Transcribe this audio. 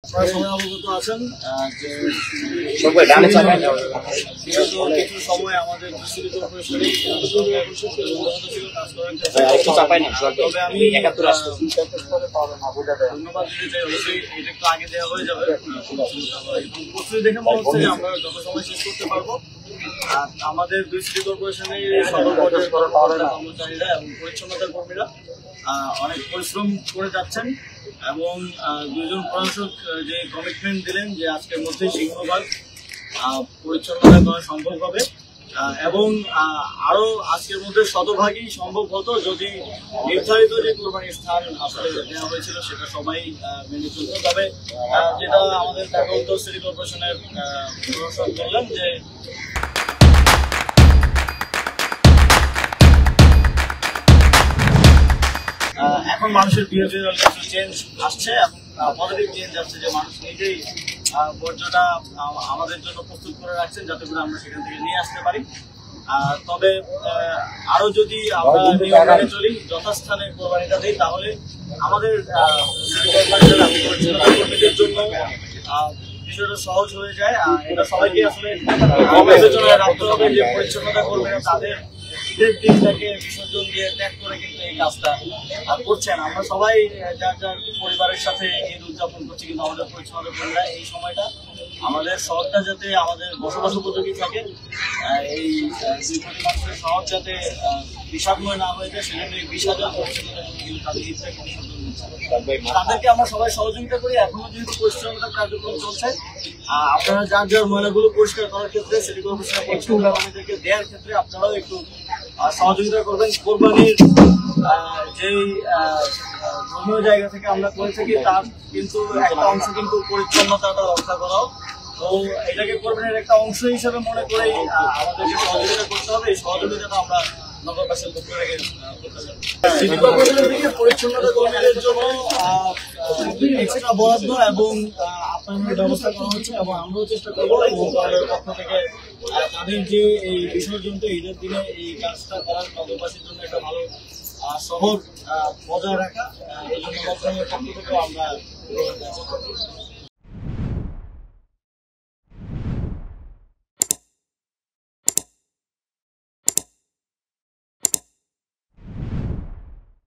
সবাই অবগত আছেন যে কিছু সময় আমাদের তবে আমি ধন্যবাদ দিতে চাই। অবশ্যই এটা একটু আগে দেওয়া হয়ে যাবে। প্রস্তুতি দেখে মনে হচ্ছে যে আমরা যত সময় শেষ করতে পারবো। আমাদের দুই সিটি কর্পোরেশনের সকল পর্যায়ের কর্মচারীরা এবং পরিচ্ছন্নতা কর্মীরা অনেক পরিশ্রম করে যাচ্ছেন এবং দুজন প্রশাসক যে কমিটমেন্ট দিলেন যে আজকের মধ্যেই সিংহভাগ পরিচ্ছন্নতা করা সম্ভব হবে এবং আরো আজকের মধ্যে শতভাগই সম্ভব হতো যদি নির্ধারিত যে কোরবানির স্থান আসলে দেওয়া হয়েছিল সেটা সবাই মেনে চলত। তবে যেটা আমাদের ঢাকা উত্তর সিটি কর্পোরেশনের প্রশাসক বললেন যে এখন মানুষের বিহেভিয়ারাল কিছু চেঞ্জ আসছে এবং পজিটিভ চেঞ্জ আসছে যে মানুষ নিজেই বর্জ্যটা আমাদের জন্য প্রস্তুত করে রাখছেন যাতে করে আমরা সেখান থেকে নিয়ে আসতে পারি। তবে আরো যদি আমরা নিয়ম মেনে চলি, যথাস্থানে কোরবানিটা দিই, তাহলে আমাদের কর্মীদের জন্য বিষয়টা সহজ হয়ে যায়। এটা সবাইকে আসলে বিবেচনায় রাখতে হবে যে পরিচ্ছন্নতা কর্মীরা তাদের ঈদের দিনটাকে বিসর্জন দিয়ে ত্যাগ করে কিন্তু এই কাজটা করছেন। আমরা সবাই যার যার পরিবারের সাথে ঈদ উদযাপন করছি, কিন্তু আমাদের পরিচ্ছন্নতা কর্মীরা এই সময়টা আমাদের শহরটা যাতে আমাদের বসবাস উপযোগী থাকে, এই 2 কোটি মানুষের শহর যাতে বিষাদময় না হয়ে যায়, সেজন্য এই 20,000 পরিচ্ছন্নতা কিন্তু তাদের ঈদটাকে বিসর্জন দিচ্ছে। তাদেরকে আমরা সবাই সহযোগিতা করি। এখনো যেহেতু পরিচ্ছন্নতা কার্যক্রম চলছে, আপনারা যার যার ময়লাগুলো পরিষ্কার করার ক্ষেত্রে সিটি কর্পোরেশনের পরিচ্ছন্নতা কর্মীদেরকে দেওয়ার ক্ষেত্রে আপনারাও একটু সহযোগিতা করবেন। কোরবানির যেই ধর্মীয় জায়গা থেকে আমরা করে থাকি তার কিন্তু একটা অংশ কিন্তু পরিচ্ছন্নতাটা রক্ষা করাও, তো এটাকে কোরবানির একটা অংশ হিসেবে মনে করেই আমাদেরকে সহযোগিতা করতে হবে। এই সহযোগিতাটা আমরা নগরবাসীর পক্ষ থেকে করতে চাই। সিটি কর্পোরেশনের দিকে পরিচ্ছন্নতা কর্মীদের জন্য এক্সট্রা বরাদ্দ এবং আপনাদের ব্যবস্থা করা হচ্ছে এবং আমরাও চেষ্টা করবো মন্ত্রণালয়ের পক্ষ থেকে তাদের যে এই বিসর্জনটা ঈদের দিনে এই কাজটা করার নগরবাসীর জন্য একটা ভালো শহর বজায় রাখা, এই জন্য মন্ত্রণালয়ের পক্ষ থেকেও আমরা